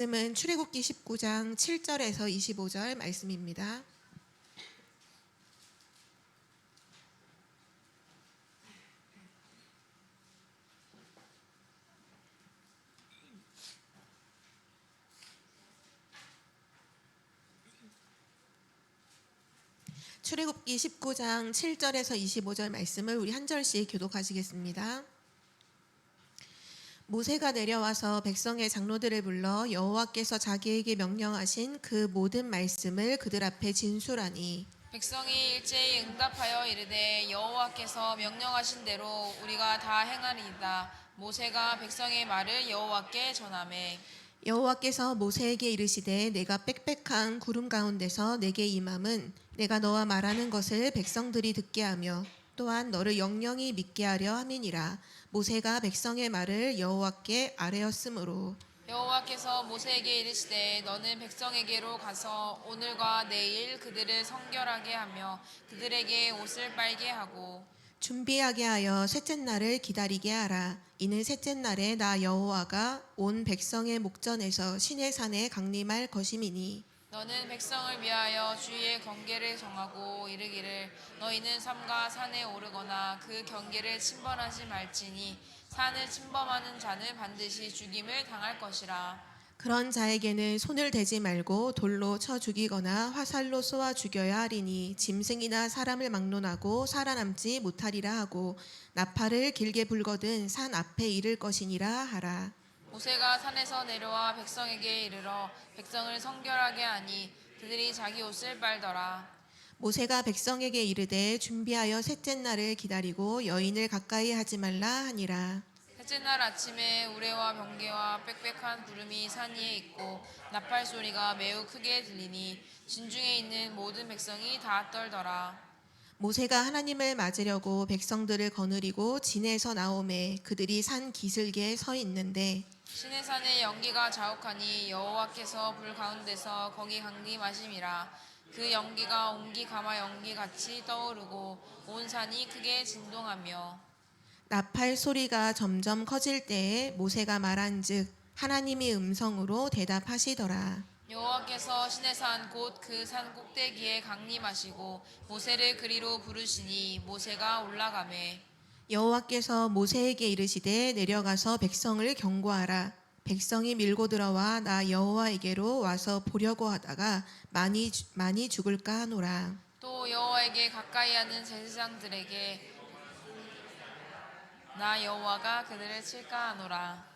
말씀은 출애굽기 19장 7절에서 25절 말씀입니다. 출애굽기 19장 7절에서 25절 말씀을 우리 한 절씩 교독하시겠습니다. 모세가 내려와서 백성의 장로들을 불러 여호와께서 자기에게 명령하신 그 모든 말씀을 그들 앞에 진술하니 백성이 일제히 응답하여 이르되 여호와께서 명령하신 대로 우리가 다 행하리이다. 모세가 백성의 말을 여호와께 전하매 여호와께서 모세에게 이르시되 내가 빽빽한 구름 가운데서 내게 임함은 내가 너와 말하는 것을 백성들이 듣게 하며 또한 너를 영영히 믿게 하려 함이니라. 모세가 백성의 말을 여호와께 아뢰었으므로 여호와께서 모세에게 이르시되 너는 백성에게로 가서 오늘과 내일 그들을 성결하게 하며 그들에게 옷을 빨게 하고 준비하게 하여 셋째 날을 기다리게 하라. 이는 셋째 날에 나 여호와가 온 백성의 목전에서 시내산에 강림할 것임이니 너는 백성을 위하여 주의 경계를 정하고 이르기를 너희는 삼가 산에 오르거나 그 경계를 침범하지 말지니 산을 침범하는 자는 반드시 죽임을 당할 것이라. 그런 자에게는 손을 대지 말고 돌로 쳐 죽이거나 화살로 쏘아 죽여야 하리니 짐승이나 사람을 막론하고 살아남지 못하리라 하고 나팔을 길게 불거든 산 앞에 이를 것이니라 하라. 모세가 산에서 내려와 백성에게 이르러 백성을 성결하게 하니 그들이 자기 옷을 빨더라. 모세가 백성에게 이르되 준비하여 셋째 날을 기다리고 여인을 가까이 하지 말라 하니라. 셋째 날 아침에 우레와 번개와 빽빽한 구름이 산 위에 있고 나팔 소리가 매우 크게 들리니 진중에 있는 모든 백성이 다 떨더라. 모세가 하나님을 맞으려고 백성들을 거느리고 진에서 나오매 그들이 산 기슭에 서 있는데 시내산의 연기가 자욱하니 여호와께서 불 가운데서 거기 강림하심이라. 그 연기가 옹기 가마 연기 같이 떠오르고 온 산이 크게 진동하며 나팔 소리가 점점 커질 때에 모세가 말한즉 하나님이 음성으로 대답하시더라. 여호와께서 시내산 곧 그 산 꼭대기에 강림하시고 모세를 그리로 부르시니 모세가 올라가매 여호와께서 모세에게 이르시되 내려가서 백성을 경고하라. 백성이 밀고 들어와 나 여호와에게로 와서 보려고 하다가 많이 죽을까 하노라. 또 여호와에게 가까이 하는 제사장들에게 나 여호와가 그들을 칠까 하노라.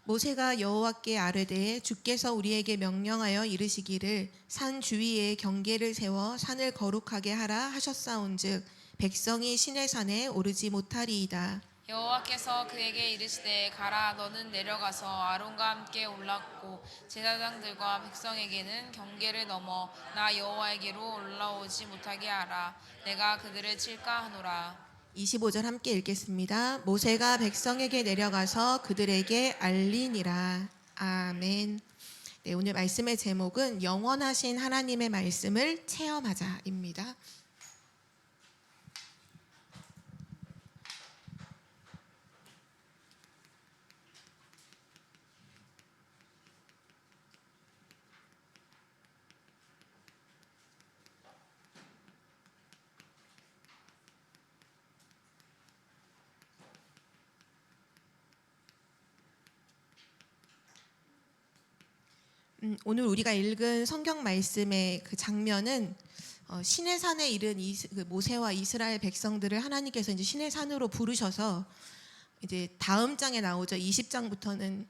모세가 여호와께 아뢰되 주께서 우리에게 명령하여 이르시기를 산 주위에 경계를 세워 산을 거룩하게 하라 하셨사온즉 백성이 시내산에 오르지 못하리이다. 여호와께서 그에게 이르시되 가라 너는 내려가서 아론과 함께 올라오고 제사장들과 백성에게는 경계를 넘어 나 여호와에게로 올라오지 못하게 하라. 내가 그들을 칠까 하노라. 25절 함께 읽겠습니다. 모세가 백성에게 내려가서 그들에게 알리니라. 아멘. 네, 오늘 말씀의 제목은 영원하신 하나님의 말씀을 체험하자입니다. 오늘 우리가 읽은 성경 말씀의 그 장면은 시내산에 이른 그 모세와 이스라엘 백성들을 하나님께서 이제 시내산으로 부르셔서 이제 다음 장에 나오죠. 20장부터는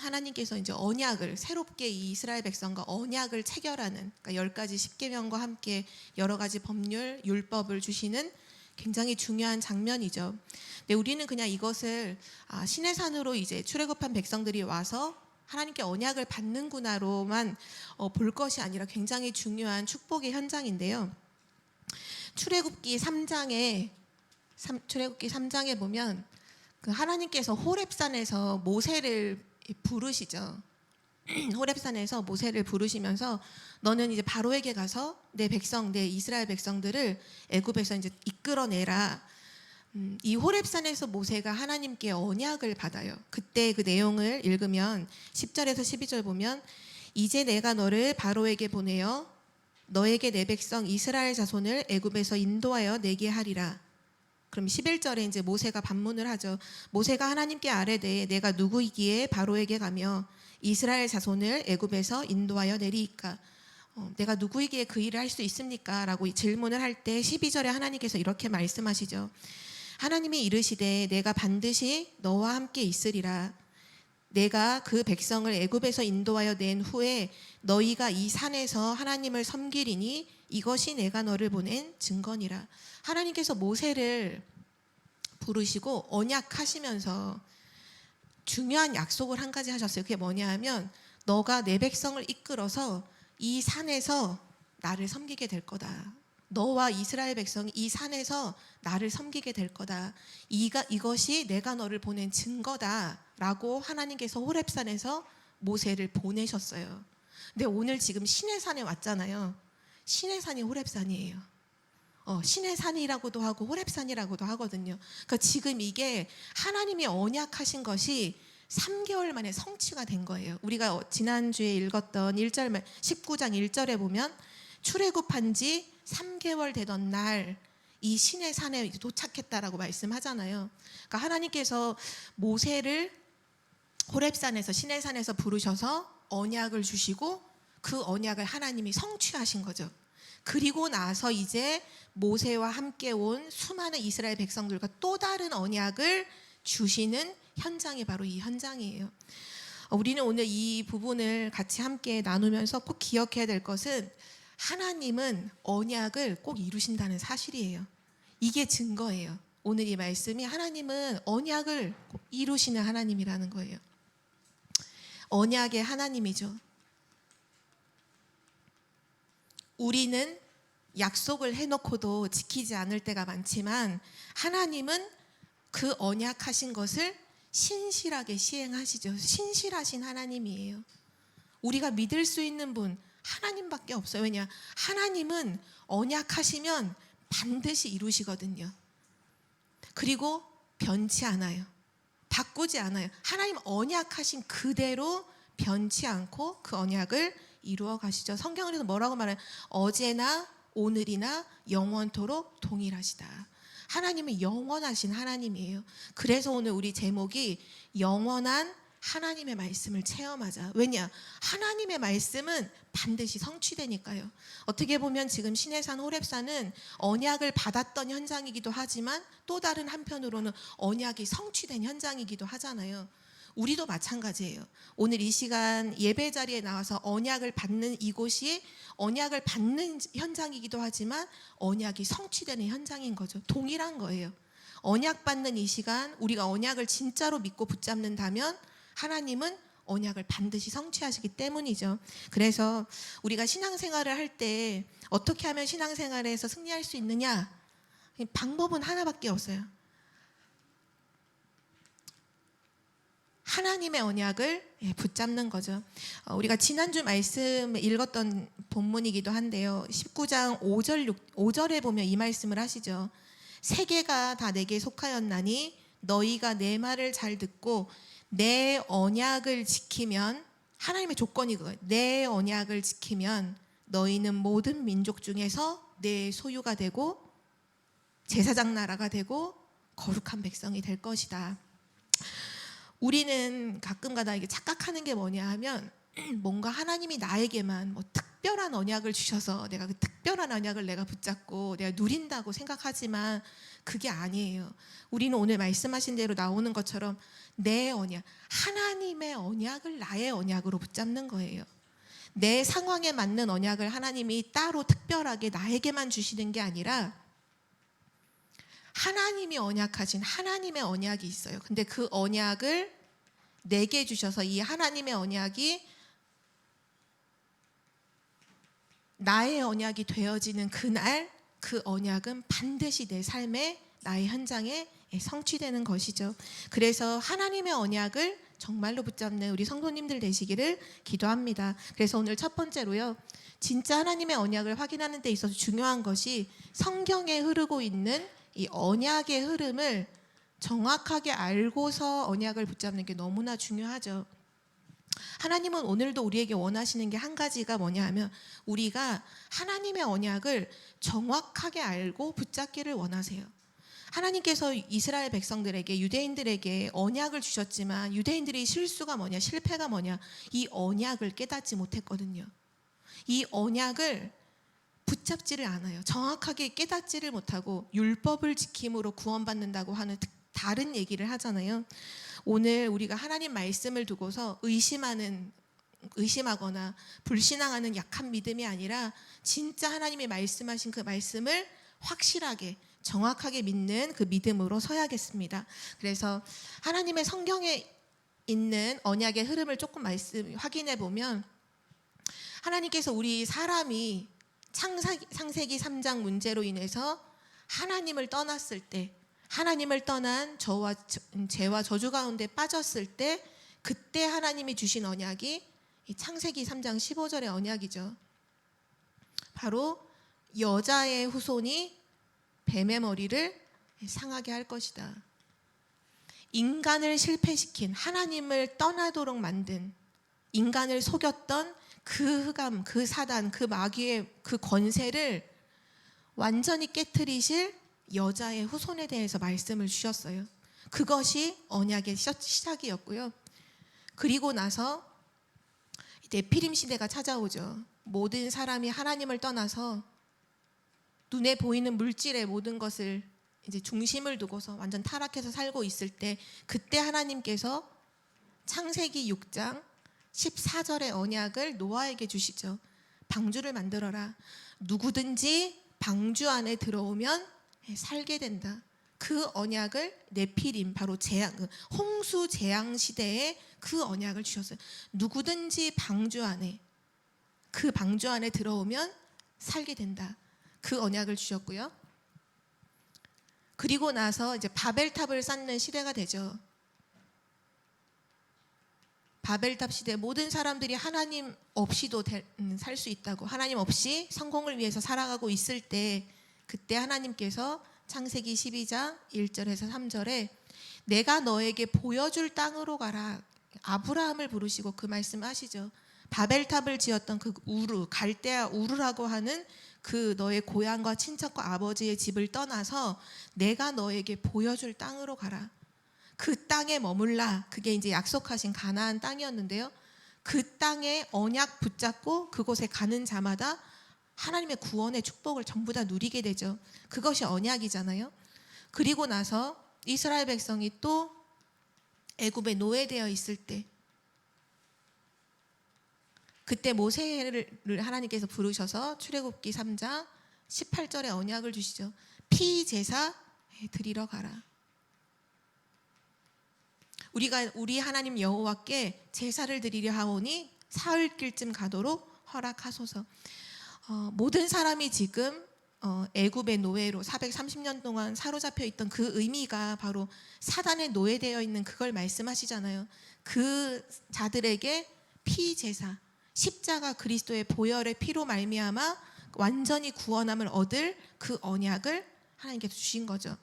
하나님께서 이제 언약을 새롭게 이 이스라엘 백성과 언약을 체결하는 그러니까 10가지 십계명과 함께 여러 가지 법률, 율법을 주시는 굉장히 중요한 장면이죠. 근데 우리는 그냥 이것을 시내산으로 이제 출애굽한 백성들이 와서 하나님께 언약을 받는구나로만 볼 것이 아니라 굉장히 중요한 축복의 현장인데요. 출애굽기 3장에 보면 그 하나님께서 호렙산에서 모세를 부르시죠. 호렙산에서 모세를 부르시면서 너는 이제 바로에게 가서 내 이스라엘 백성들을 애굽에서 이제 이끌어내라. 이 호렙산에서 모세가 하나님께 언약을 받아요. 그때 그 내용을 읽으면 10절에서 12절 보면 이제 내가 너를 바로에게 보내어 너에게 내 백성 이스라엘 자손을 애굽에서 인도하여 내게 하리라. 그럼 11절에 이제 모세가 반문을 하죠. 모세가 하나님께 아뢰되 내가 누구이기에 바로에게 가며 이스라엘 자손을 애굽에서 인도하여 내리이까. 내가 누구이기에 그 일을 할 수 있습니까? 라고 질문을 할 때 12절에 하나님께서 이렇게 말씀하시죠. 하나님이 이르시되 내가 반드시 너와 함께 있으리라. 내가 그 백성을 애굽에서 인도하여 낸 후에 너희가 이 산에서 하나님을 섬기리니 이것이 내가 너를 보낸 증거니라. 하나님께서 모세를 부르시고 언약하시면서 중요한 약속을 한 가지 하셨어요. 그게 뭐냐 하면 너가 내 백성을 이끌어서 이 산에서 나를 섬기게 될 거다. 너와 이스라엘 백성이 이 산에서 나를 섬기게 될 거다. 이것이 내가 너를 보낸 증거다라고 하나님께서 호렙산에서 모세를 보내셨어요. 근데 오늘 지금 시내산에 왔잖아요. 시내산이 호렙산이에요. 시내산이라고도 하고 호렙산이라고도 하거든요. 그러니까 지금 이게 하나님이 언약하신 것이 3개월 만에 성취가 된 거예요. 우리가 지난주에 읽었던 19장 1절에 보면 출애굽한 지 3개월 되던 날 이 신의 산에 도착했다라고 말씀하잖아요. 그러니까 하나님께서 모세를 호렙산에서 시내산에서 부르셔서 언약을 주시고 그 언약을 하나님이 성취하신 거죠. 그리고 나서 이제 모세와 함께 온 수많은 이스라엘 백성들과 또 다른 언약을 주시는 현장이 바로 이 현장이에요. 우리는 오늘 이 부분을 같이 함께 나누면서 꼭 기억해야 될 것은 하나님은 언약을 꼭 이루신다는 사실이에요. 이게 증거예요. 오늘 이 말씀이 하나님은 언약을 꼭 이루시는 하나님이라는 거예요. 언약의 하나님이죠. 우리는 약속을 해놓고도 지키지 않을 때가 많지만 하나님은 그 언약하신 것을 신실하게 시행하시죠. 신실하신 하나님이에요. 우리가 믿을 수 있는 분 하나님밖에 없어요. 왜냐? 하나님은 언약하시면 반드시 이루시거든요. 그리고 변치 않아요. 바꾸지 않아요. 하나님 언약하신 그대로 변치 않고 그 언약을 이루어 가시죠. 성경에서 뭐라고 말해요? 어제나 오늘이나 영원토록 동일하시다. 하나님은 영원하신 하나님이에요. 그래서 오늘 우리 제목이 영원한 하나님의 말씀을 체험하자. 왜냐? 하나님의 말씀은 반드시 성취되니까요. 어떻게 보면 지금 시내산 호렙산은 언약을 받았던 현장이기도 하지만 또 다른 한편으로는 언약이 성취된 현장이기도 하잖아요. 우리도 마찬가지예요. 오늘 이 시간 예배 자리에 나와서 언약을 받는 이곳이 언약을 받는 현장이기도 하지만 언약이 성취되는 현장인 거죠. 동일한 거예요. 언약 받는 이 시간 우리가 언약을 진짜로 믿고 붙잡는다면 하나님은 언약을 반드시 성취하시기 때문이죠. 그래서 우리가 신앙생활을 할 때 어떻게 하면 신앙생활에서 승리할 수 있느냐? 방법은 하나밖에 없어요. 하나님의 언약을 붙잡는 거죠. 우리가 지난주 말씀 읽었던 본문이기도 한데요. 19장 5절에 보면 이 말씀을 하시죠. 세계가 다 내게 속하였나니 너희가 내 말을 잘 듣고 내 언약을 지키면, 하나님의 조건이 그거예요. 내 언약을 지키면 너희는 모든 민족 중에서 내 소유가 되고 제사장 나라가 되고 거룩한 백성이 될 것이다. 우리는 가끔가다 이게 착각하는 게 뭐냐 하면 뭔가 하나님이 나에게만 뭐 특별한 언약을 주셔서 내가 그 특별한 언약을 내가 붙잡고 내가 누린다고 생각하지만 그게 아니에요. 우리는 오늘 말씀하신 대로 나오는 것처럼 내 언약, 하나님의 언약을 나의 언약으로 붙잡는 거예요. 내 상황에 맞는 언약을 하나님이 따로 특별하게 나에게만 주시는 게 아니라 하나님이 언약하신 하나님의 언약이 있어요. 근데 그 언약을 내게 주셔서 이 하나님의 언약이 나의 언약이 되어지는 그날 그 언약은 반드시 내 삶에 나의 현장에 성취되는 것이죠. 그래서 하나님의 언약을 정말로 붙잡는 우리 성도님들 되시기를 기도합니다. 그래서 오늘 첫 번째로요. 진짜 하나님의 언약을 확인하는 데 있어서 중요한 것이 성경에 흐르고 있는 이 언약의 흐름을 정확하게 알고서 언약을 붙잡는 게 너무나 중요하죠. 하나님은 오늘도 우리에게 원하시는 게 한 가지가 뭐냐 하면 우리가 하나님의 언약을 정확하게 알고 붙잡기를 원하세요. 하나님께서 이스라엘 백성들에게 유대인들에게 언약을 주셨지만 유대인들의 실수가 뭐냐 실패가 뭐냐 이 언약을 깨닫지 못했거든요. 이 언약을 붙잡지를 않아요. 정확하게 깨닫지를 못하고 율법을 지킴으로 구원받는다고 하는 다른 얘기를 하잖아요. 오늘 우리가 하나님 말씀을 두고서 의심하거나 불신앙하는 약한 믿음이 아니라 진짜 하나님이 말씀하신 그 말씀을 확실하게 정확하게 믿는 그 믿음으로 서야겠습니다. 그래서 하나님의 성경에 있는 언약의 흐름을 조금 확인해 보면 하나님께서 우리 사람이 창세기 3장 문제로 인해서 하나님을 떠났을 때 하나님을 떠난 죄와 저주 가운데 빠졌을 때 그때 하나님이 주신 언약이 이 창세기 3장 15절의 언약이죠. 바로 여자의 후손이 뱀의 머리를 상하게 할 것이다. 인간을 실패시킨 하나님을 떠나도록 만든 인간을 속였던 그 흑암, 그 사단, 그 마귀의 그 권세를 완전히 깨트리실 여자의 후손에 대해서 말씀을 주셨어요. 그것이 언약의 시작이었고요. 그리고 나서 네피림 시대가 찾아오죠. 모든 사람이 하나님을 떠나서 눈에 보이는 물질의 모든 것을 이제 중심을 두고서 완전 타락해서 살고 있을 때 그때 하나님께서 창세기 6장 14절의 언약을 노아에게 주시죠. 방주를 만들어라. 누구든지 방주 안에 들어오면 살게 된다. 그 언약을 네피림 바로 홍수 재앙 시대에 그 언약을 주셨어요. 누구든지 그 방주 안에 들어오면 살게 된다. 그 언약을 주셨고요. 그리고 나서 이제 바벨탑을 쌓는 시대가 되죠. 바벨탑 시대 모든 사람들이 하나님 없이도 살 수 있다고 하나님 없이 성공을 위해서 살아가고 있을 때 그때 하나님께서 창세기 12장 1절에서 3절에 내가 너에게 보여줄 땅으로 가라. 아브라함을 부르시고 그 말씀하시죠. 바벨탑을 지었던 그 갈대아 우르라고 하는 그 너의 고향과 친척과 아버지의 집을 떠나서 내가 너에게 보여줄 땅으로 가라. 그 땅에 머물라. 그게 이제 약속하신 가나안 땅이었는데요. 그 땅에 언약 붙잡고 그곳에 가는 자마다 하나님의 구원의 축복을 전부 다 누리게 되죠. 그것이 언약이잖아요. 그리고 나서 이스라엘 백성이 또 애굽에 노예되어 있을 때 그때 모세를 하나님께서 부르셔서 출애굽기 3장 18절에 언약을 주시죠. 피제사 드리러 가라. 우리 하나님 여호와께 제사를 드리려 하오니 사흘길쯤 가도록 허락하소서. 모든 사람이 지금 애굽의 노예로 430년 동안 사로잡혀 있던 그 의미가 바로 사단의 노예되어 있는 그걸 말씀하시잖아요. 그 자들에게 피제사 십자가 그리스도의 보혈의 피로 말미암아 완전히 구원함을 얻을 그 언약을 하나님께서 주신 거죠.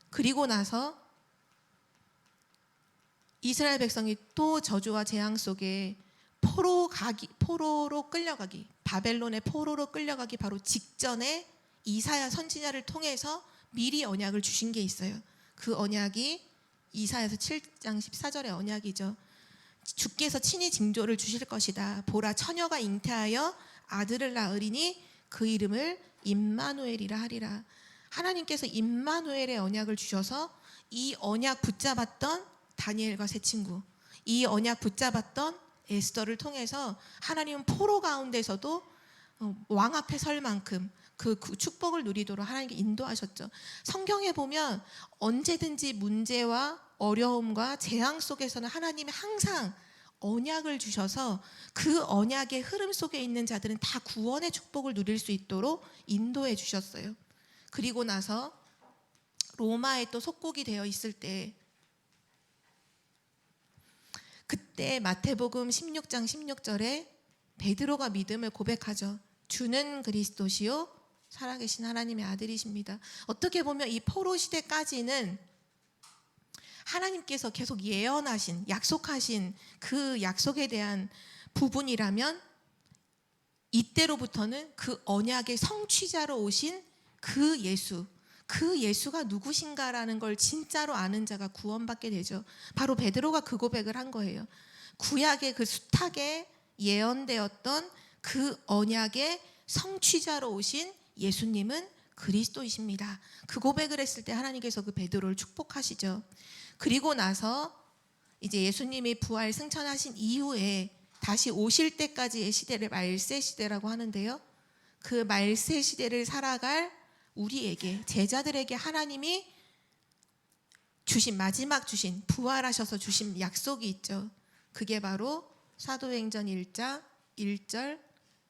그리고 나서 이스라엘 백성이 또 저주와 재앙 속에 포로로 끌려가기, 바벨론의 포로로 끌려가기 바로 직전에 이사야 선지자를 통해서 미리 언약을 주신 게 있어요. 그 언약이 이사야서 7장 14절의 언약이죠. 주께서 친히 징조를 주실 것이다. 보라 처녀가 잉태하여 아들을 낳으리니 그 이름을 임마누엘이라 하리라. 하나님께서 임마누엘의 언약을 주셔서 이 언약 붙잡았던 다니엘과 세 친구, 이 언약 붙잡았던 에스더를 통해서 하나님은 포로 가운데서도 왕 앞에 설 만큼 그 축복을 누리도록 하나님께 인도하셨죠. 성경에 보면 언제든지 문제와 어려움과 재앙 속에서는 하나님이 항상 언약을 주셔서 그 언약의 흐름 속에 있는 자들은 다 구원의 축복을 누릴 수 있도록 인도해 주셨어요. 그리고 나서 로마에 또 속국이 되어 있을 때 그때 마태복음 16장 16절에 베드로가 믿음을 고백하죠. 주는 그리스도시요 살아계신 하나님의 아들이십니다. 어떻게 보면 이 포로 시대까지는 하나님께서 계속 예언하신, 약속하신 그 약속에 대한 부분이라면, 이때로부터는 그 언약의 성취자로 오신 그 예수가 누구신가라는 걸 진짜로 아는 자가 구원받게 되죠. 바로 베드로가 그 고백을 한 거예요. 구약의 그 숱하게 예언되었던 그 언약의 성취자로 오신 예수님은 그리스도이십니다. 그 고백을 했을 때 하나님께서 그 베드로를 축복하시죠. 그리고 나서 이제 예수님이 부활 승천하신 이후에 다시 오실 때까지의 시대를 말세 시대라고 하는데요. 그 말세 시대를 살아갈 우리에게, 제자들에게 하나님이 주신, 마지막 주신, 부활하셔서 주신 약속이 있죠. 그게 바로 사도행전 1장 1절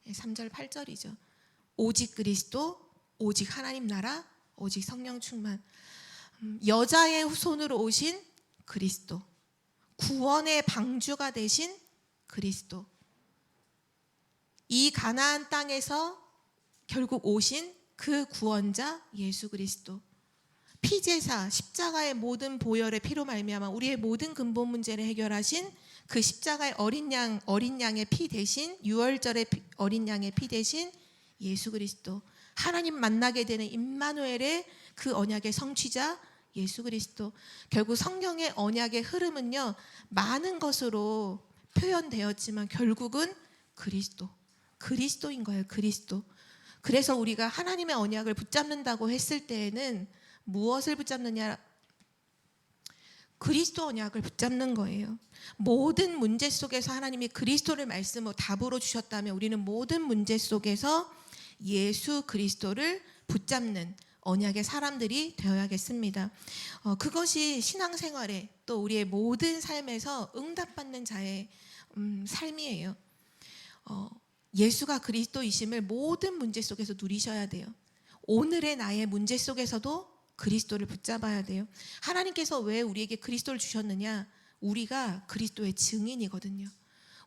3절 8절이죠. 오직 그리스도, 오직 하나님 나라, 오직 성령 충만. 여자의 후손으로 오신 그리스도, 구원의 방주가 되신 그리스도, 이 가나안 땅에서 결국 오신 그 구원자 예수 그리스도, 피제사, 십자가의 모든 보혈의 피로 말미암아 우리의 모든 근본 문제를 해결하신 그 십자가의 어린 양의 피 대신, 유월절의 어린 양의 피 대신 예수 그리스도, 하나님 만나게 되는 임마누엘의 그 언약의 성취자 예수 그리스도. 결국 성경의 언약의 흐름은요, 많은 것으로 표현되었지만 결국은 그리스도인 거예요. 그리스도. 그래서 우리가 하나님의 언약을 붙잡는다고 했을 때에는 무엇을 붙잡느냐? 그리스도 언약을 붙잡는 거예요. 모든 문제 속에서 하나님이 그리스도를 말씀으로 답으로 주셨다면 우리는 모든 문제 속에서 예수 그리스도를 붙잡는 언약의 사람들이 되어야겠습니다. 그것이 신앙생활에, 또 우리의 모든 삶에서 응답받는 자의 삶이에요. 예수가 그리스도이심을 모든 문제 속에서 누리셔야 돼요. 오늘의 나의 문제 속에서도 그리스도를 붙잡아야 돼요. 하나님께서 왜 우리에게 그리스도를 주셨느냐? 우리가 그리스도의 증인이거든요.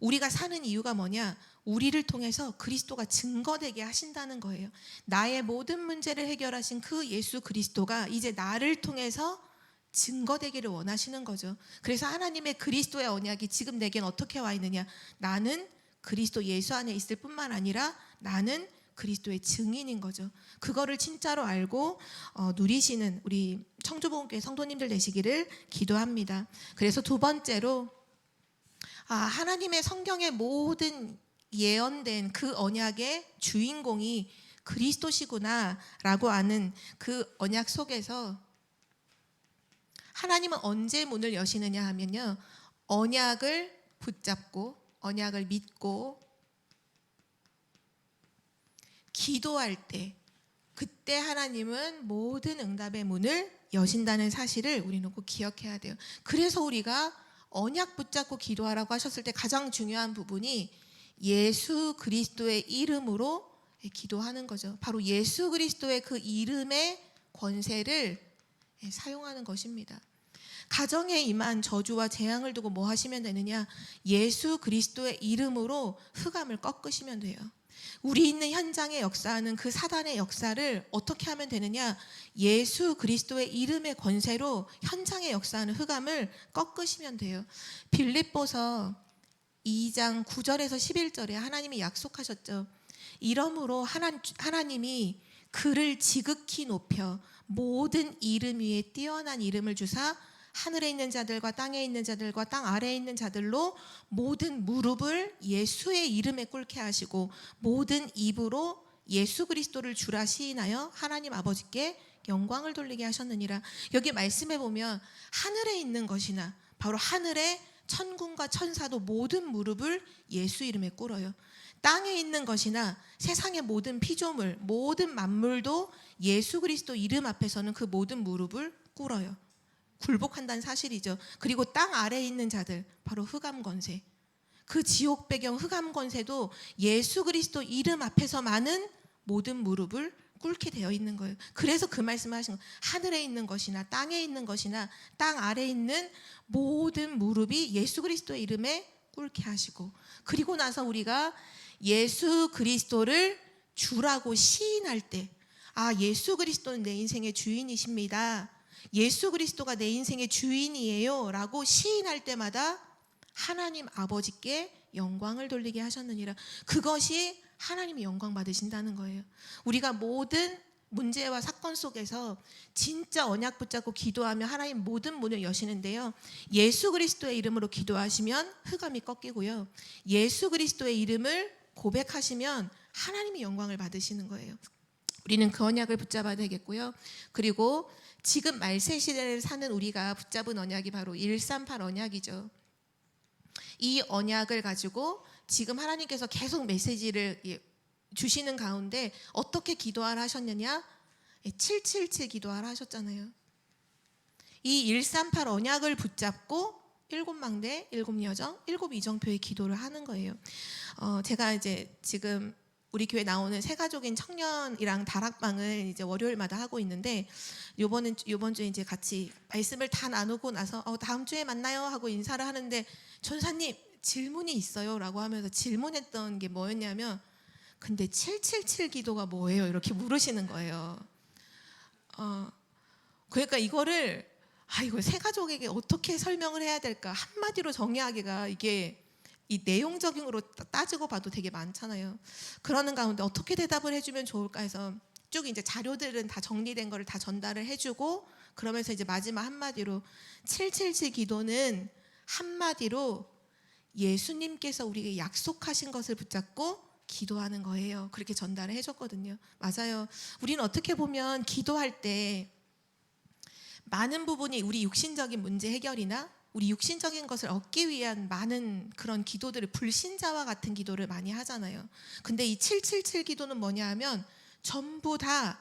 우리가 사는 이유가 뭐냐? 우리를 통해서 그리스도가 증거되게 하신다는 거예요. 나의 모든 문제를 해결하신 그 예수 그리스도가 이제 나를 통해서 증거되기를 원하시는 거죠. 그래서 하나님의 그리스도의 언약이 지금 내겐 어떻게 와 있느냐? 나는 그리스도 예수 안에 있을 뿐만 아니라 나는 그리스도의 증인인 거죠. 그거를 진짜로 알고 누리시는 우리 청주복음교회 성도님들 되시기를 기도합니다. 그래서 두 번째로, 하나님의 성경의 모든 예언된 그 언약의 주인공이 그리스도시구나라고 아는 그 언약 속에서 하나님은 언제 문을 여시느냐 하면요, 언약을 붙잡고 언약을 믿고 기도할 때, 그때 하나님은 모든 응답의 문을 여신다는 사실을 우리는 꼭 기억해야 돼요. 그래서 우리가 언약 붙잡고 기도하라고 하셨을 때 가장 중요한 부분이 예수 그리스도의 이름으로 기도하는 거죠. 바로 예수 그리스도의 그 이름의 권세를 사용하는 것입니다. 가정에 임한 저주와 재앙을 두고 뭐 하시면 되느냐? 예수 그리스도의 이름으로 흑암을 꺾으시면 돼요. 우리 있는 현장에 역사하는 그 사단의 역사를 어떻게 하면 되느냐? 예수 그리스도의 이름의 권세로 현장에 역사하는 흑암을 꺾으시면 돼요. 빌립보서 2장 9절에서 11절에 하나님이 약속하셨죠. 이러므로 하나님이 그를 지극히 높여 모든 이름 위에 뛰어난 이름을 주사 하늘에 있는 자들과 땅에 있는 자들과 땅 아래에 있는 자들로 모든 무릎을 예수의 이름에 꿇게 하시고 모든 입으로 예수 그리스도를 주라 시인하여 하나님 아버지께 영광을 돌리게 하셨느니라. 여기 말씀해 보면 하늘에 있는 것이나 바로 하늘에 천군과 천사도 모든 무릎을 예수 이름에 꿇어요. 땅에 있는 것이나 세상의 모든 피조물, 모든 만물도 예수 그리스도 이름 앞에서는 그 모든 무릎을 꿇어요. 굴복한다는 사실이죠. 그리고 땅 아래에 있는 자들, 바로 흑암 권세, 그 지옥 배경 흑암 권세도 예수 그리스도 이름 앞에서만은 모든 무릎을 꿇게 되어 있는 거예요. 그래서 그 말씀을 하신 거예요. 하늘에 있는 것이나 땅에 있는 것이나 땅 아래에 있는 모든 무릎이 예수 그리스도의 이름에 꿇게 하시고, 그리고 나서 우리가 예수 그리스도를 주라고 시인할 때, 아, 예수 그리스도는 내 인생의 주인이십니다. 예수 그리스도가 내 인생의 주인이에요 라고 시인할 때마다 하나님 아버지께 영광을 돌리게 하셨느니라. 그것이 하나님이 영광 받으신다는 거예요. 우리가 모든 문제와 사건 속에서 진짜 언약 붙잡고 기도하면 하나님 모든 문을 여시는데요, 예수 그리스도의 이름으로 기도하시면 흑암이 꺾이고요, 예수 그리스도의 이름을 고백하시면 하나님이 영광을 받으시는 거예요. 우리는 그 언약을 붙잡아야 되겠고요. 그리고 지금 말세 시대를 사는 우리가 붙잡은 언약이 바로 138 언약이죠. 이 언약을 가지고 지금 하나님께서 계속 메시지를 주시는 가운데 어떻게 기도하라 하셨느냐? 777 기도하라 하셨잖아요. 이 138 언약을 붙잡고 7망대, 7여정, 7이정표의 기도를 하는 거예요. 제가 이제 지금 우리 교회 나오는 새가족인 청년이랑 다락방을 이제 월요일마다 하고 있는데, 요번 주에 이제 같이 말씀을 다 나누고 나서 다음 주에 만나요 하고 인사를 하는데, 전사님 질문이 있어요라고 하면서 질문했던 게 뭐였냐면, 근데 777 기도가 뭐예요? 이렇게 물으시는 거예요. 그러니까 이걸 새가족에게 어떻게 설명을 해야 될까? 한마디로 정의하기가 이게 이 내용적으로 따지고 봐도 되게 많잖아요. 그러는 가운데 어떻게 대답을 해주면 좋을까 해서 쭉 이제 자료들은 다 정리된 거를 다 전달을 해주고, 그러면서 이제 마지막 한마디로 777 기도는 한마디로 예수님께서 우리에게 약속하신 것을 붙잡고 기도하는 거예요. 그렇게 전달을 해줬거든요. 맞아요. 우리는 어떻게 보면 기도할 때 많은 부분이 우리 육신적인 문제 해결이나 우리 육신적인 것을 얻기 위한 많은 그런 기도들을, 불신자와 같은 기도를 많이 하잖아요. 근데 이 777 기도는 뭐냐 하면 전부 다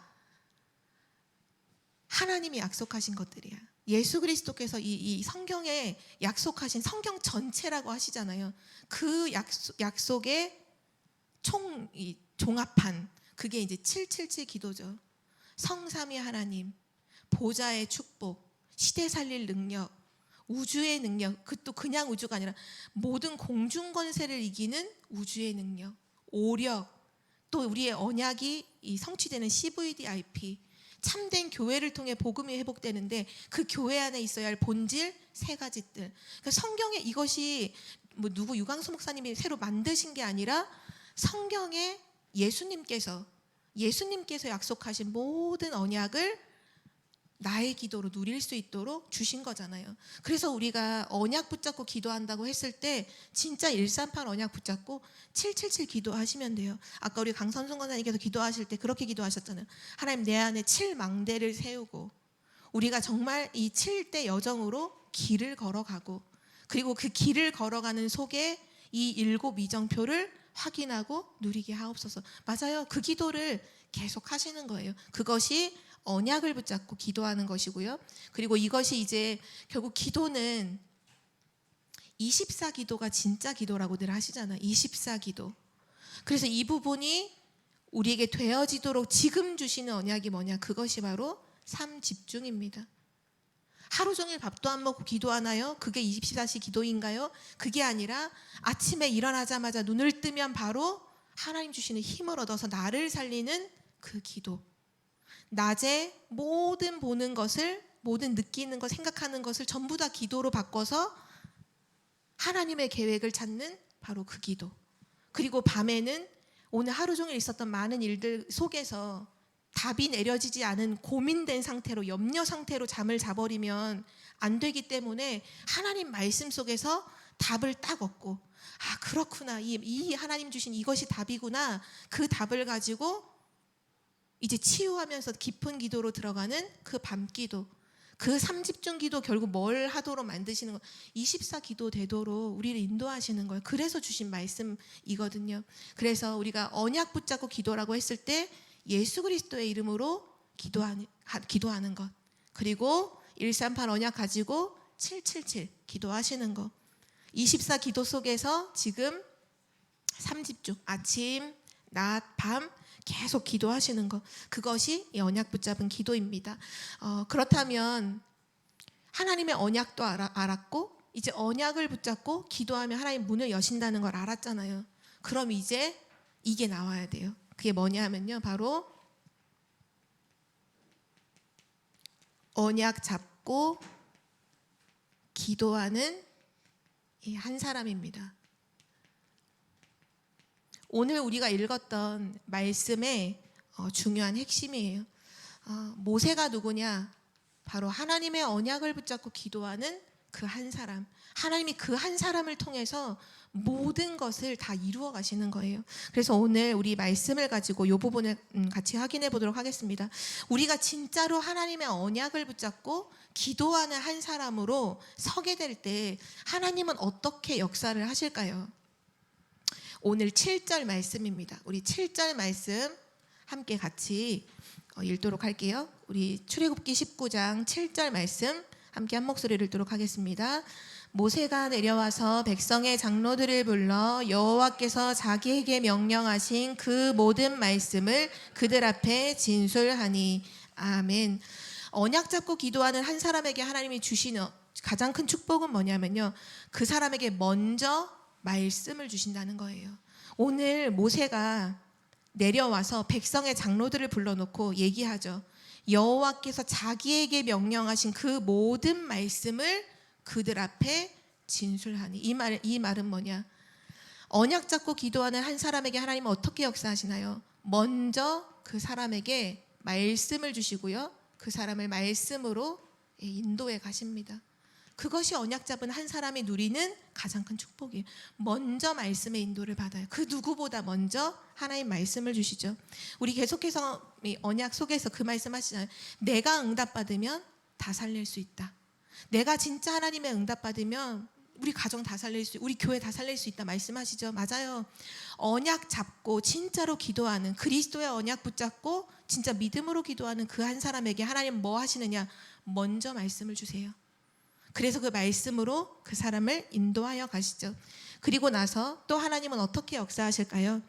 하나님이 약속하신 것들이야. 예수 그리스도께서 이 성경에 약속하신, 성경 전체라고 하시잖아요. 그 약속의 종합한 그게 이제 777 기도죠. 성삼위 하나님, 보좌의 축복, 시대 살릴 능력, 우주의 능력, 그것도 그냥 우주가 아니라 모든 공중 권세를 이기는 우주의 능력, 오력, 또 우리의 언약이 성취되는 CVDIP, 참된 교회를 통해 복음이 회복되는데 그 교회 안에 있어야 할 본질 세 가지 뜻. 그러니까 성경에 이것이 뭐 누구 유광수 목사님이 새로 만드신 게 아니라 성경에 예수님께서 약속하신 모든 언약을 나의 기도로 누릴 수 있도록 주신 거잖아요. 그래서 우리가 언약 붙잡고 기도한다고 했을 때 진짜 138 언약 붙잡고 777 기도하시면 돼요. 아까 우리 강선순 권사님께서 기도하실 때 그렇게 기도하셨잖아요. 하나님, 내 안에 7망대를 세우고 우리가 정말 이 7대 여정으로 길을 걸어가고, 그리고 그 길을 걸어가는 속에 이 7이정표를 확인하고 누리게 하옵소서. 맞아요. 그 기도를 계속 하시는 거예요. 그것이 언약을 붙잡고 기도하는 것이고요. 그리고 이것이 이제 결국 기도는 24기도가 진짜 기도라고 늘 하시잖아요. 24기도. 그래서 이 부분이 우리에게 되어지도록 지금 주시는 언약이 뭐냐? 그것이 바로 삶 집중입니다. 하루 종일 밥도 안 먹고 기도하나요? 그게 24시 기도인가요? 그게 아니라 아침에 일어나자마자 눈을 뜨면 바로 하나님 주시는 힘을 얻어서 나를 살리는 그 기도. 낮에 모든 보는 것을, 모든 느끼는 것, 생각하는 것을 전부 다 기도로 바꿔서 하나님의 계획을 찾는 바로 그 기도. 그리고 밤에는 오늘 하루 종일 있었던 많은 일들 속에서 답이 내려지지 않은 고민된 상태로, 염려 상태로 잠을 자버리면 안 되기 때문에 하나님 말씀 속에서 답을 딱 얻고, 아, 그렇구나, 이 하나님 주신 이것이 답이구나, 그 답을 가지고 이제 치유하면서 깊은 기도로 들어가는 그 밤기도, 그 삼집중 기도, 결국 뭘 하도록 만드시는 거, 24기도 되도록 우리를 인도하시는 거예요. 그래서 주신 말씀이거든요. 그래서 우리가 언약 붙잡고 기도라고 했을 때 예수 그리스도의 이름으로 기도하는 것, 그리고 138 언약 가지고 777 기도하시는 것, 24기도 속에서 지금 삼집중, 아침, 낮, 밤 계속 기도하시는 것, 그것이 이 언약 붙잡은 기도입니다. 그렇다면 하나님의 언약도 알았고, 이제 언약을 붙잡고 기도하면 하나님 문을 여신다는 걸 알았잖아요. 그럼 이제 이게 나와야 돼요. 그게 뭐냐 하면요, 바로 언약 잡고 기도하는 이 한 사람입니다. 오늘 우리가 읽었던 말씀의 중요한 핵심이에요. 모세가 누구냐? 바로 하나님의 언약을 붙잡고 기도하는 그 한 사람. 하나님이 그 한 사람을 통해서 모든 것을 다 이루어 가시는 거예요. 그래서 오늘 우리 말씀을 가지고 이 부분을 같이 확인해 보도록 하겠습니다. 우리가 진짜로 하나님의 언약을 붙잡고 기도하는 한 사람으로 서게 될 때 하나님은 어떻게 역사를 하실까요? 오늘 7절 말씀입니다. 우리 7절 말씀 함께 같이 읽도록 할게요. 우리 출애굽기 19장 7절 말씀 함께 한 목소리를 읽도록 하겠습니다. 모세가 내려와서 백성의 장로들을 불러 여호와께서 자기에게 명령하신 그 모든 말씀을 그들 앞에 진술하니. 아멘. 언약 잡고 기도하는 한 사람에게 하나님이 주시는 가장 큰 축복은 뭐냐면요, 그 사람에게 먼저 말씀을 주신다는 거예요. 오늘 모세가 내려와서 백성의 장로들을 불러놓고 얘기하죠. 여호와께서 자기에게 명령하신 그 모든 말씀을 그들 앞에 진술하니. 이 말은 뭐냐? 언약 잡고 기도하는 한 사람에게 하나님은 어떻게 역사하시나요? 먼저 그 사람에게 말씀을 주시고요, 그 사람을 말씀으로 인도해 가십니다. 그것이 언약 잡은 한 사람이 누리는 가장 큰 축복이에요. 먼저 말씀의 인도를 받아요. 그 누구보다 먼저 하나님 말씀을 주시죠. 우리 계속해서 이 언약 속에서 그 말씀 하시잖아요. 내가 응답받으면 다 살릴 수 있다. 내가 진짜 하나님의 응답받으면 우리 가정 다 살릴 수, 우리 교회 다 살릴 수 있다 말씀하시죠. 맞아요. 언약 잡고 진짜로 기도하는, 그리스도의 언약 붙잡고 진짜 믿음으로 기도하는 그 한 사람에게 하나님 뭐 하시느냐? 먼저 말씀을 주세요. 그래서 그 말씀으로 그 사람을 인도하여 가시죠. 그리고 나서 또 하나님은 어떻게 역사하실까요?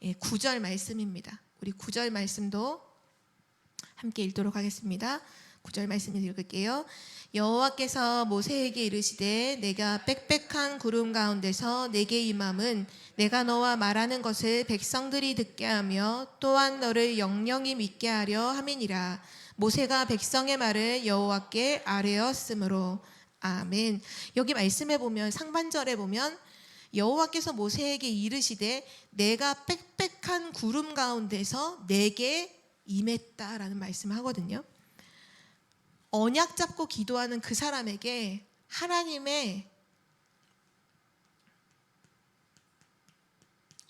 9절 말씀입니다. 우리 9절 말씀도 함께 읽도록 하겠습니다. 9절 말씀 읽을게요. 여호와께서 모세에게 이르시되 내가 빽빽한 구름 가운데서 내게 임함은 내가 너와 말하는 것을 백성들이 듣게 하며 또한 너를 영영히 믿게 하려 함이니라. 모세가 백성의 말을 여호와께 아뢰었으므로. 아멘. 여기 말씀에 보면, 상반절에 보면 여호와께서 모세에게 이르시되 내가 빽빽한 구름 가운데서 내게 임했다라는 말씀을 하거든요. 언약 잡고 기도하는 그 사람에게 하나님의,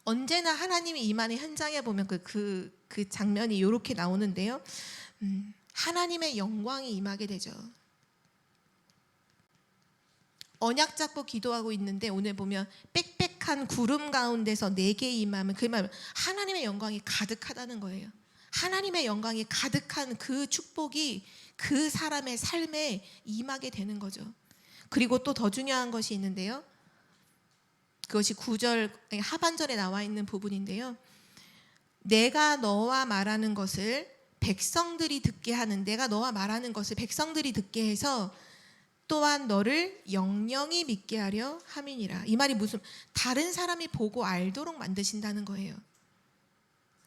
언제나 하나님이 임하는 현장에 보면 그 장면이 이렇게 나오는데요. 하나님의 영광이 임하게 되죠. 언약 잡고 기도하고 있는데 오늘 보면 빽빽한 구름 가운데서 내게 임하면, 그 말은 하나님의 영광이 가득하다는 거예요. 하나님의 영광이 가득한 그 축복이 그 사람의 삶에 임하게 되는 거죠. 그리고 또 더 중요한 것이 있는데요. 그것이 9절 하반절에 나와 있는 부분인데요. 내가 너와 말하는 것을 백성들이 듣게 하는, 내가 너와 말하는 것을 백성들이 듣게 해서 또한 너를 영영히 믿게 하려 함이니라. 이 말이 무슨, 다른 사람이 보고 알도록 만드신다는 거예요.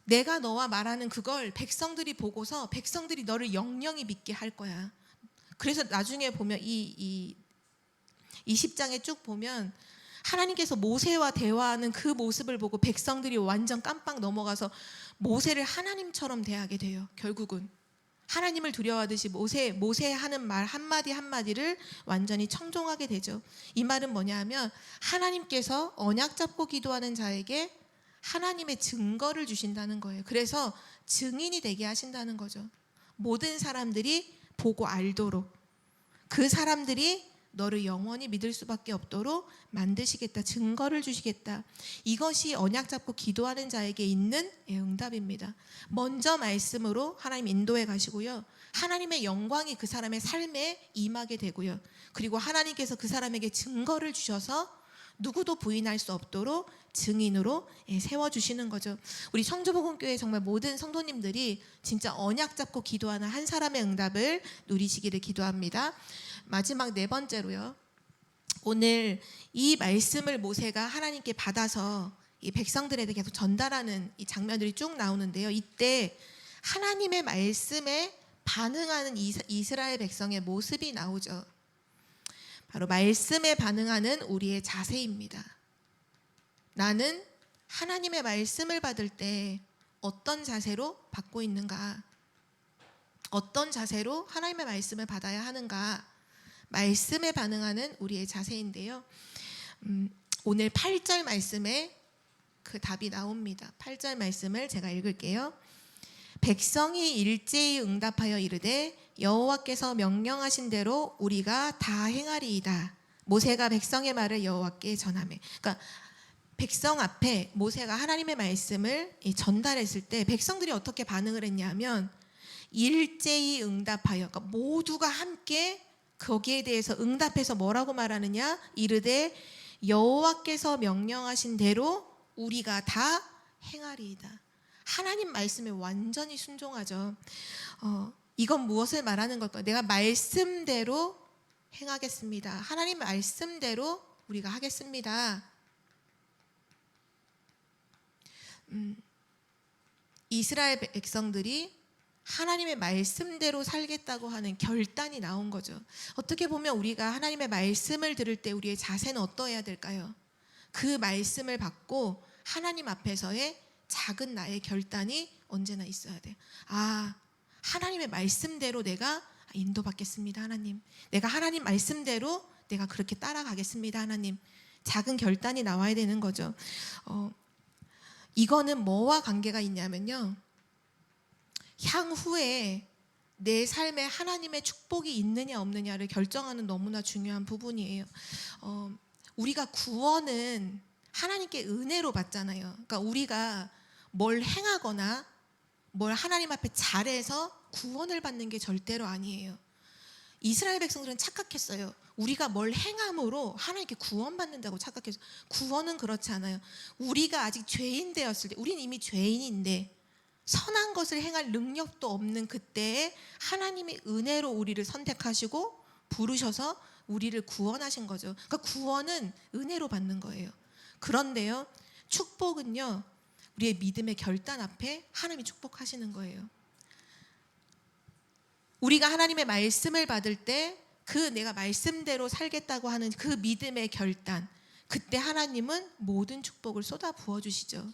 내가 너와 말하는 그걸 백성들이 보고서 백성들이 너를 영영히 믿게 할 거야. 그래서 나중에 보면 이 20장에 쭉 보면 하나님께서 모세와 대화하는 그 모습을 보고 백성들이 완전 깜빡 넘어가서 모세를 하나님처럼 대하게 돼요. 결국은 하나님을 두려워하듯이 모세 하는 말 한마디 한마디를 완전히 청종하게 되죠. 이 말은 뭐냐 하면 하나님께서 언약 잡고 기도하는 자에게 하나님의 증거를 주신다는 거예요. 그래서 증인이 되게 하신다는 거죠. 모든 사람들이 보고 알도록, 그 사람들이 너를 영원히 믿을 수밖에 없도록 만드시겠다, 증거를 주시겠다. 이것이 언약 잡고 기도하는 자에게 있는 응답입니다. 먼저 말씀으로 하나님 인도해 가시고요, 하나님의 영광이 그 사람의 삶에 임하게 되고요, 그리고 하나님께서 그 사람에게 증거를 주셔서 누구도 부인할 수 없도록 증인으로 세워주시는 거죠. 우리 청주복음교회 정말 모든 성도님들이 진짜 언약 잡고 기도하는 한 사람의 응답을 누리시기를 기도합니다. 마지막 네 번째로요, 오늘 이 말씀을 모세가 하나님께 받아서 이 백성들에게 계속 전달하는 이 장면들이 쭉 나오는데요. 이때 하나님의 말씀에 반응하는 이스라엘 백성의 모습이 나오죠. 바로 말씀에 반응하는 우리의 자세입니다. 나는 하나님의 말씀을 받을 때 어떤 자세로 받고 있는가? 어떤 자세로 하나님의 말씀을 받아야 하는가? 말씀에 반응하는 우리의 자세인데요. 오늘 8절 말씀에 그 답이 나옵니다. 8절 말씀을 제가 읽을게요. 백성이 일제히 응답하여 이르되 여호와께서 명령하신 대로 우리가 다 행하리이다. 모세가 백성의 말을 여호와께 전하매. 그러니까 백성 앞에 모세가 하나님의 말씀을 전달했을 때 백성들이 어떻게 반응을 했냐면 일제히 응답하여, 그러니까 모두가 함께 거기에 대해서 응답해서 뭐라고 말하느냐? 이르되 여호와께서 명령하신 대로 우리가 다 행하리이다. 하나님 말씀에 완전히 순종하죠. 이건 무엇을 말하는 걸까요? 내가 말씀대로 행하겠습니다. 하나님 말씀대로 우리가 하겠습니다. 이스라엘 백성들이 하나님의 말씀대로 살겠다고 하는 결단이 나온 거죠. 어떻게 보면 우리가 하나님의 말씀을 들을 때 우리의 자세는 어떠해야 될까요? 그 말씀을 받고 하나님 앞에서의 작은 나의 결단이 언제나 있어야 돼. 하나님의 말씀대로 내가 인도받겠습니다, 하나님. 내가 하나님 말씀대로 내가 그렇게 따라가겠습니다, 하나님. 작은 결단이 나와야 되는 거죠. 이거는 뭐와 관계가 있냐면요. 향후에 내 삶에 하나님의 축복이 있느냐 없느냐를 결정하는 너무나 중요한 부분이에요. 우리가 구원은 하나님께 은혜로 받잖아요. 그러니까 우리가 뭘 행하거나 뭘 하나님 앞에 잘해서 구원을 받는 게 절대로 아니에요. 이스라엘 백성들은 착각했어요. 우리가 뭘 행함으로 하나님께 구원받는다고 착각해서. 구원은 그렇지 않아요. 우리가 아직 죄인 되었을 때, 우리는 이미 죄인인데 선한 것을 행할 능력도 없는 그때에 하나님이 은혜로 우리를 선택하시고 부르셔서 우리를 구원하신 거죠. 그러니까 구원은 은혜로 받는 거예요. 그런데요, 축복은요, 우리의 믿음의 결단 앞에 하나님이 축복하시는 거예요. 우리가 하나님의 말씀을 받을 때 그 내가 말씀대로 살겠다고 하는 그 믿음의 결단, 그때 하나님은 모든 축복을 쏟아 부어주시죠.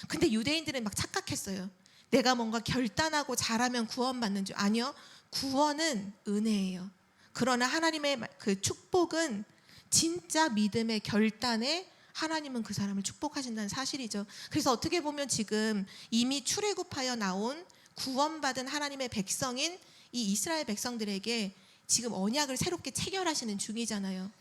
근데 유대인들은 막 착각했어요. 내가 뭔가 결단하고 잘하면 구원받는 줄. 아니요, 구원은 은혜예요. 그러나 하나님의 그 축복은 진짜 믿음의 결단에 하나님은 그 사람을 축복하신다는 사실이죠. 그래서 어떻게 보면 지금 이미 출애굽하여 나온 구원받은 하나님의 백성인 이 이스라엘 백성들에게 지금 언약을 새롭게 체결하시는 중이잖아요.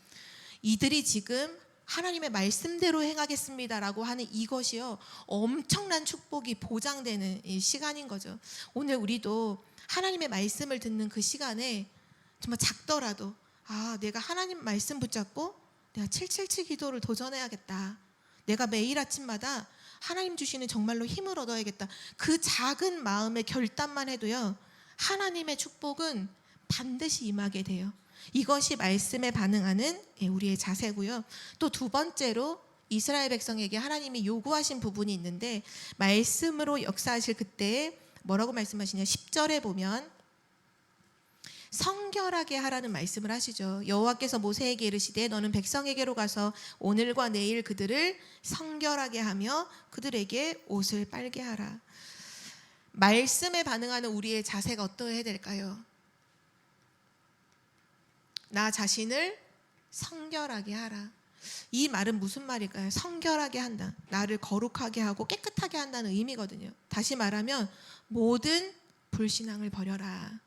이들이 지금 하나님의 말씀대로 행하겠습니다라고 하는 이것이요, 엄청난 축복이 보장되는 이 시간인 거죠. 오늘 우리도 하나님의 말씀을 듣는 그 시간에 정말 작더라도 내가 하나님 말씀 붙잡고 내가 777 기도를 도전해야겠다. 내가 매일 아침마다 하나님 주시는 정말로 힘을 얻어야겠다. 그 작은 마음의 결단만 해도요, 하나님의 축복은 반드시 임하게 돼요. 이것이 말씀에 반응하는 우리의 자세고요. 또 두 번째로 이스라엘 백성에게 하나님이 요구하신 부분이 있는데, 말씀으로 역사하실 그때에 뭐라고 말씀하시냐, 10절에 보면 성결하게 하라는 말씀을 하시죠. 여호와께서 모세에게 이르시되 너는 백성에게로 가서 오늘과 내일 그들을 성결하게 하며 그들에게 옷을 빨게 하라. 말씀에 반응하는 우리의 자세가 어떠해야 될까요? 나 자신을 성결하게 하라. 이 말은 무슨 말일까요? 성결하게 한다. 나를 거룩하게 하고 깨끗하게 한다는 의미거든요. 다시 말하면 모든 불신앙을 버려라.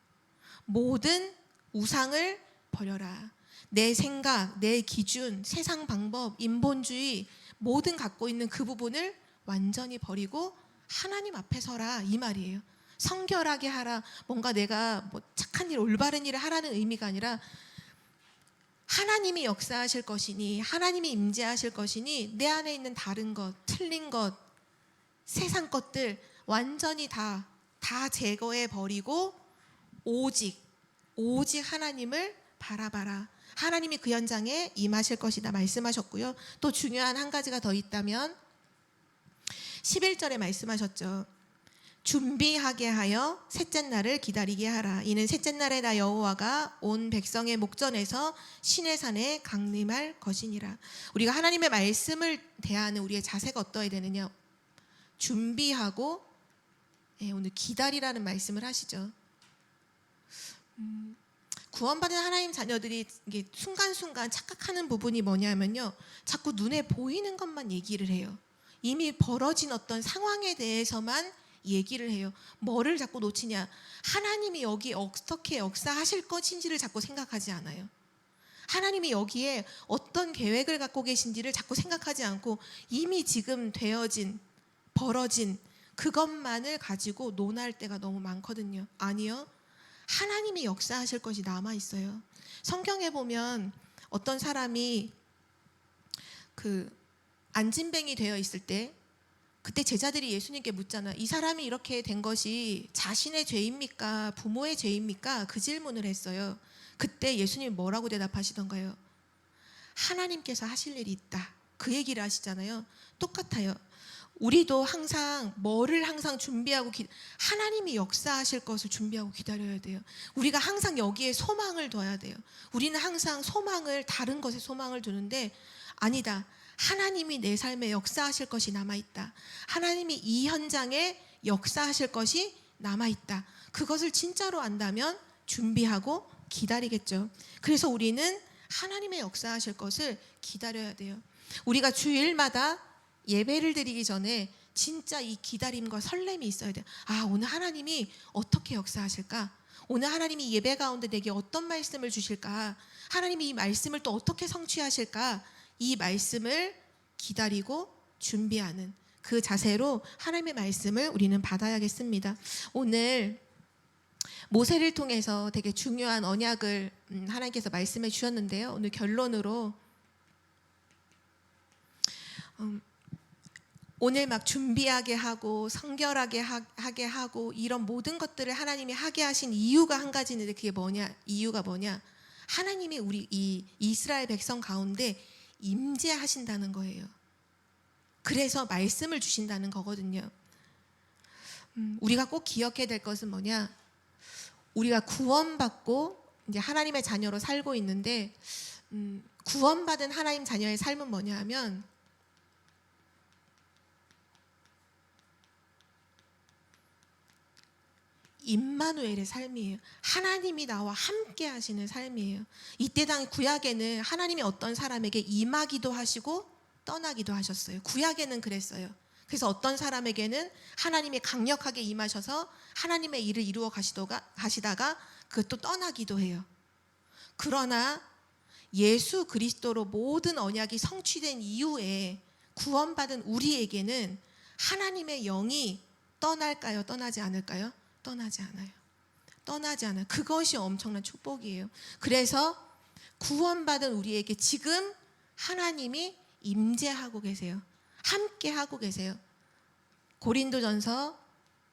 모든 우상을 버려라. 내 생각, 내 기준, 세상 방법, 인본주의 모든 갖고 있는 그 부분을 완전히 버리고 하나님 앞에 서라, 이 말이에요. 성결하게 하라. 뭔가 내가 뭐 착한 일, 올바른 일을 하라는 의미가 아니라 하나님이 역사하실 것이니, 하나님이 임재하실 것이니 내 안에 있는 다른 것, 틀린 것, 세상 것들 완전히 다 제거해 버리고 오직 하나님을 바라봐라. 하나님이 그 현장에 임하실 것이다 말씀하셨고요. 또 중요한 한 가지가 더 있다면 11절에 말씀하셨죠. 준비하게 하여 셋째 날을 기다리게 하라. 이는 셋째 날에 나 여호와가 온 백성의 목전에서 시내 산에 강림할 것이니라. 우리가 하나님의 말씀을 대하는 우리의 자세가 어떠해야 되느냐? 준비하고 오늘 기다리라는 말씀을 하시죠. 구원받은 하나님 자녀들이 이게 순간순간 착각하는 부분이 뭐냐면요, 자꾸 눈에 보이는 것만 얘기를 해요. 이미 벌어진 어떤 상황에 대해서만 얘기를 해요. 뭐를 자꾸 놓치냐? 하나님이 여기 어떻게 역사하실 것인지를 자꾸 생각하지 않아요. 하나님이 여기에 어떤 계획을 갖고 계신지를 자꾸 생각하지 않고 이미 지금 되어진, 벌어진 그것만을 가지고 논할 때가 너무 많거든요. 아니요, 하나님이 역사하실 것이 남아 있어요. 성경에 보면 어떤 사람이 그 안진뱅이 되어 있을 때, 그때 제자들이 예수님께 묻잖아. 이 사람이 이렇게 된 것이 자신의 죄입니까? 부모의 죄입니까? 그 질문을 했어요. 그때 예수님이 뭐라고 대답하시던가요? 하나님께서 하실 일이 있다. 그 얘기를 하시잖아요. 똑같아요. 우리도 항상 뭐를 항상 준비하고 하나님이 역사하실 것을 준비하고 기다려야 돼요. 우리가 항상 여기에 소망을 둬야 돼요. 우리는 항상 소망을, 다른 것에 소망을 두는데 아니다. 하나님이 내 삶에 역사하실 것이 남아있다. 하나님이 이 현장에 역사하실 것이 남아있다. 그것을 진짜로 안다면 준비하고 기다리겠죠. 그래서 우리는 하나님의 역사하실 것을 기다려야 돼요. 우리가 주일마다 예배를 드리기 전에 진짜 이 기다림과 설렘이 있어야 돼요. 아, 오늘 하나님이 어떻게 역사하실까? 오늘 하나님이 예배 가운데 내게 어떤 말씀을 주실까? 하나님이 이 말씀을 또 어떻게 성취하실까? 이 말씀을 기다리고 준비하는 그 자세로 하나님의 말씀을 우리는 받아야겠습니다. 오늘 모세를 통해서 되게 중요한 언약을 하나님께서 말씀해 주셨는데요. 오늘 결론으로 오늘 막 준비하게 하고 성결하게 하게 하고 이런 모든 것들을 하나님이 하게 하신 이유가 한 가지 있는데, 그게 뭐냐? 이유가 뭐냐? 하나님이 우리 이 이스라엘 백성 가운데 임재하신다는 거예요. 그래서 말씀을 주신다는 거거든요. 우리가 꼭 기억해야 될 것은 뭐냐? 우리가 구원받고 이제 하나님의 자녀로 살고 있는데, 구원받은 하나님 자녀의 삶은 뭐냐 하면 임마누엘의 삶이에요. 하나님이 나와 함께 하시는 삶이에요. 이때 당 구약에는 하나님이 어떤 사람에게 임하기도 하시고 떠나기도 하셨어요. 구약에는 그랬어요. 그래서 어떤 사람에게는 하나님이 강력하게 임하셔서 하나님의 일을 이루어 가시다가 그것도 떠나기도 해요. 그러나 예수 그리스도로 모든 언약이 성취된 이후에 구원받은 우리에게는 하나님의 영이 떠날까요? 떠나지 않을까요? 떠나지 않아요. 떠나지 않아요. 그것이 엄청난 축복이에요. 그래서 구원받은 우리에게 지금 하나님이 임재하고 계세요. 함께 하고 계세요. 고린도전서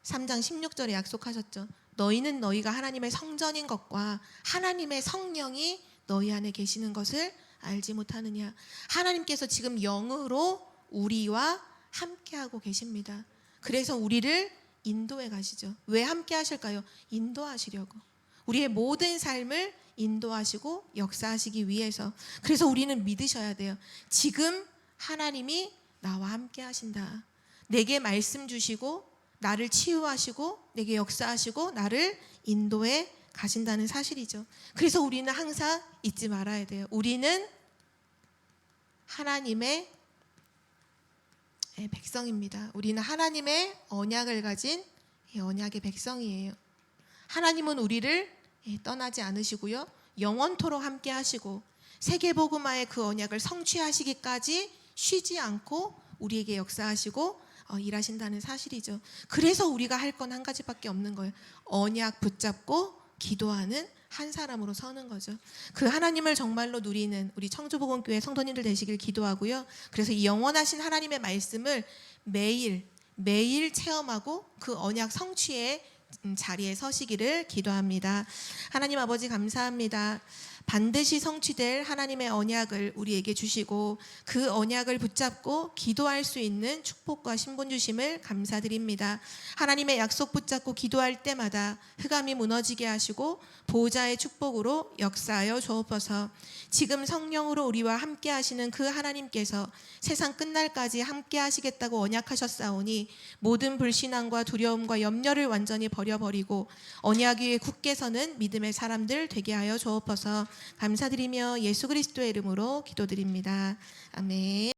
3장 16절에 약속하셨죠. 너희는 너희가 하나님의 성전인 것과 하나님의 성령이 너희 안에 계시는 것을 알지 못하느냐. 하나님께서 지금 영으로 우리와 함께 하고 계십니다. 그래서 우리를 인도해 가시죠. 왜 함께 하실까요? 인도하시려고. 우리의 모든 삶을 인도하시고 역사하시기 위해서. 그래서 우리는 믿으셔야 돼요. 지금 하나님이 나와 함께 하신다. 내게 말씀 주시고 나를 치유하시고 내게 역사하시고 나를 인도해 가신다는 사실이죠. 그래서 우리는 항상 잊지 말아야 돼요. 우리는 하나님의 백성입니다. 우리는 하나님의 언약을 가진 언약의 백성이에요. 하나님은 우리를 떠나지 않으시고요, 영원토록 함께 하시고 세계복음화의 그 언약을 성취하시기까지 쉬지 않고 우리에게 역사하시고 일하신다는 사실이죠. 그래서 우리가 할 건 한 가지밖에 없는 거예요. 언약 붙잡고 기도하는 한 사람으로 서는 거죠. 그 하나님을 정말로 누리는 우리 청주복음교회 성도님들 되시길 기도하고요. 그래서 이 영원하신 하나님의 말씀을 매일 체험하고 그 언약 성취의 자리에 서시기를 기도합니다. 하나님 아버지 감사합니다. 반드시 성취될 하나님의 언약을 우리에게 주시고 그 언약을 붙잡고 기도할 수 있는 축복과 신분 주심을 감사드립니다. 하나님의 약속 붙잡고 기도할 때마다 흑암이 무너지게 하시고 보호자의 축복으로 역사하여 주옵소서. 지금 성령으로 우리와 함께 하시는 그 하나님께서 세상 끝날까지 함께 하시겠다고 언약하셨사오니 모든 불신앙과 두려움과 염려를 완전히 버려버리고 언약 위에 굳게 서는 믿음의 사람들 되게 하여 주옵소서. 감사드리며 예수 그리스도의 이름으로 기도드립니다. 아멘.